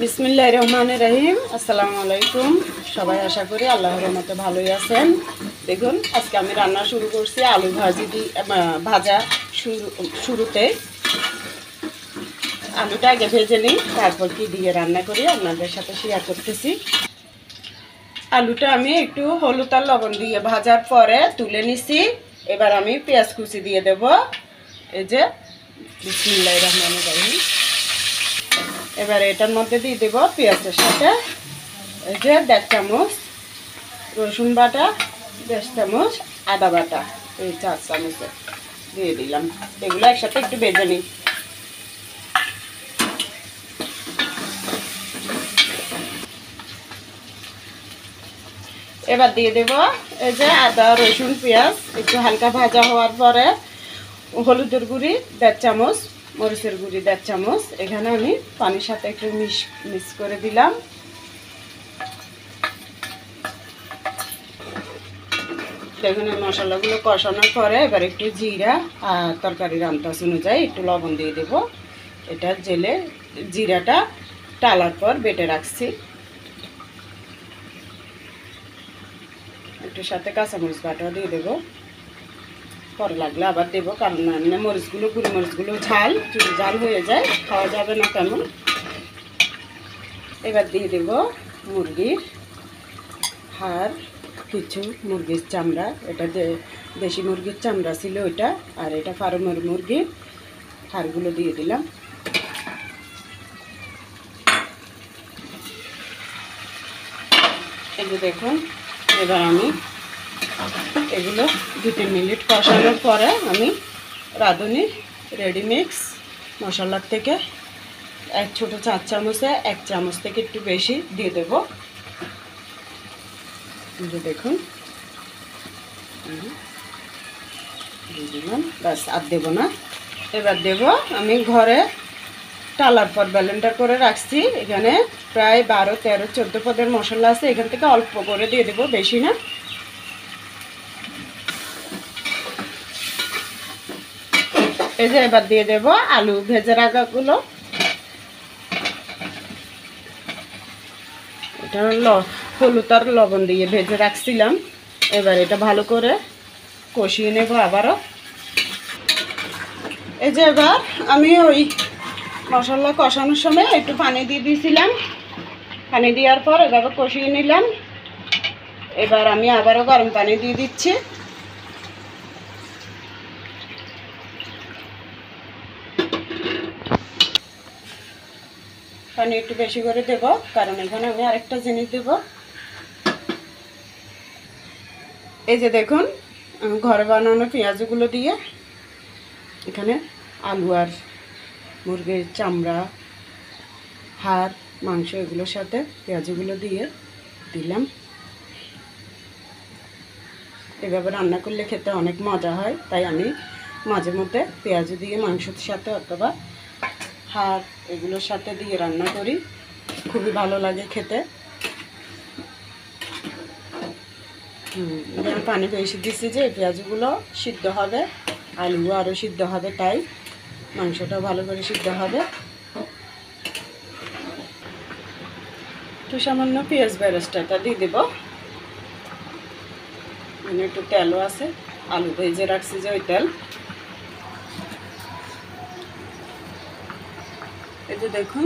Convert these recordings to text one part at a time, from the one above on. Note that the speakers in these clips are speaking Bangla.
বিসমিল্লাহির রহমানির রহিম। আসসালামু আলাইকুম। সবাই আশা করি আল্লাহর রহমতে ভালোই আছেন। দেখুন আজকে আমি রান্না শুরু করছি আলু ভাজা। শুরুতে আলুটা আগে ভেজে নিই, তারপর কি দিয়ে রান্না করি আপনাদের সাথে শেয়ার করতেছি। আলুটা আমি একটু হলুদ আর লবণ দিয়ে ভাজার পরে তুলে নিছি। এবার আমি পেঁয়াজ কুচি দিয়ে দেব। এই যে বিসমিল্লাহির রহমানির রহিম। এবার এটার মধ্যে দিয়ে দেব পেঁয়াজের সাথে এই যে 1.5 চামচ রসুন বাটা, 1.5 চামচ আদা বাটা, এই 4 চামচ দিয়ে দিলাম। এগুলো একসাথে একটু ভেজে নিই। এবার দিয়ে দেব এই যে আদা রসুন পেঁয়াজ একটু হালকা ভাজা হওয়ার পরে হলুদের গুঁড়ি 1.5 চামচ, মরিচের গুঁড়ি 1.5 চামচ, এখানে আমি পানির সাথে একটু মিক্স করে দিলাম। দেখুন এই মশলাগুলো কষানোর পরে এবার একটু জিরা আর তরকারির আন্দাজ অনুযায়ী একটু লবণ দিয়ে দেব। এটা জেলে জিরাটা টালার পর বেটে রাখছি। একটু সাথে কাঁচামরিচ বাটাও দিয়ে দেবো, পরে লাগলে আবার দেবো, কারণ মরিচগুলো গুঁড়ি মরিচগুলো ঝাল, যদি ঝাল হয়ে যায় খাওয়া যাবে না তেমন। এবার দিয়ে দেব মুরগির হাড়, কিছু মুরগির চামড়া, এটা যে দেশি মুরগির চামড়া ছিল ওইটা, আর এটা ফার্মের মুরগির হাড়গুলো দিয়ে দিলাম। এই যে দেখুন, এবার আমি এগুলো 2-3 মিনিট কষানোর পরে আমি রাঁধুনি রেডিমিক্স মশলার থেকে এক ছোটো 4 চামচে 1 চামচ থেকে একটু বেশি দিয়ে দেব। দেখুন দিয়ে দিলাম, ব্যাস আর দেবো না। এবার দেব আমি ঘরে টালার পর ব্লেন্ডার করে রাখছি, এখানে প্রায় 12, 13, 14 পদের মশলা আছে, এখান থেকে অল্প করে দিয়ে দেবো, বেশি না। এই যে এবার দিয়ে দেব আলু ভেজে রাখাগুলো। এটা হলুদ আর লবণ দিয়ে ভেজে রাখছিলাম। এবার এটা ভালো করে কষিয়ে নেব আবারও। এই যে এবার আমি ওই মশলা কষানোর সময় একটু পানি দিয়ে দিয়েছিলাম, পানি দেওয়ার পর এভাবে কষিয়ে নিলাম। এবার আমি আবারও গরম পানি দিয়ে দিচ্ছি। পানি একটু বেশি করে দেব, কারণ এখানে আমি আরেকটা জিনিস দেব। এই যে দেখুন ঘরে বানানো পেঁয়াজগুলো দিয়ে এখানে আলু আর মুরগির চামড়া, হাড়, মাংস এগুলোর সাথে পেঁয়াজগুলো দিয়ে দিলাম। এভাবে রান্না করলে খেতে অনেক মজা হয়, তাই আমি মাঝে মধ্যে পেঁয়াজ দিয়ে মাংসের সাথে অথবা হাড় এগুলোর সাথে দিয়ে রান্না করি, খুবই ভালো লাগে খেতে। পানি বেশি দিচ্ছি যে পেঁয়াজগুলো সিদ্ধ হবে, আলুও আরও সিদ্ধ হবে, তাই মাংসটাও ভালো করে সিদ্ধ হবে। একটু সামান্য পেঁয়াজ বেরেস্তাটা দিয়ে দেব, মানে একটু তেলও আছে, আলু ভেজে রাখছি যে ওই তেল। এই যে দেখুন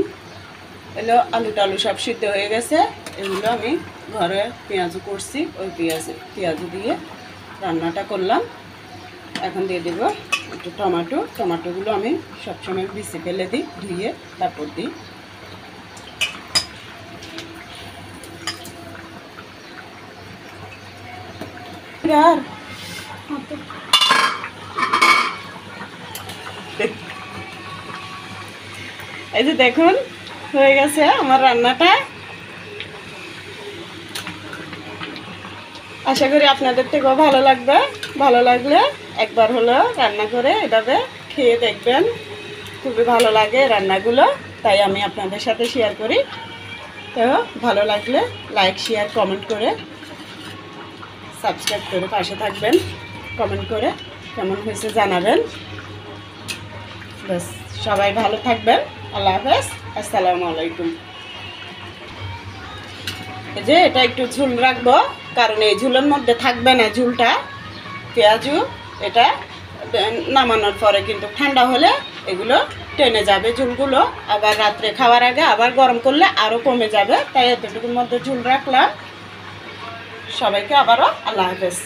এলো আলু টালু সব সিদ্ধ হয়ে গেছে। এগুলো আমি ঘরে পেঁয়াজও করছি, ওই পেঁয়াজও দিয়ে রান্নাটা করলাম। এখন দিয়ে দেব একটু টমাটোগুলো আমি সবসময় ভিজে ফেলে দিই, ধুয়ে তারপর দিই। আর এই যে দেখুন হয়ে গেছে আমার রান্নাটা। আশা করি আপনাদের থেকেও ভালো লাগবে। ভালো লাগলে একবার হলো রান্না করে এভাবে খেয়ে দেখবেন, খুবই ভালো লাগে রান্নাগুলো, তাই আমি আপনাদের সাথে শেয়ার করি। তো ভালো লাগলে লাইক, শেয়ার, কমেন্ট করে সাবস্ক্রাইব করে পাশে থাকবেন। কমেন্ট করে কেমন হয়েছে জানাবেন। বাস সবাই ভালো থাকবেন। আল্লাহ হাফেজ। আসসালামু আলাইকুম। এই যে এটা একটু ঝুল রাখবো, কারণ এই ঝুলের মধ্যে থাকবে না ঝুলটা পেঁয়াজু। এটা নামানোর পরে কিন্তু ঠান্ডা হলে এগুলো টেনে যাবে ঝুলগুলো, আবার রাত্রে খাওয়ার আগে আবার গরম করলে আরও কমে যাবে। তাই এতটুকুর মধ্যে ঝুল রাখলাম। সবাইকে আবারও আল্লাহ হাফেজ।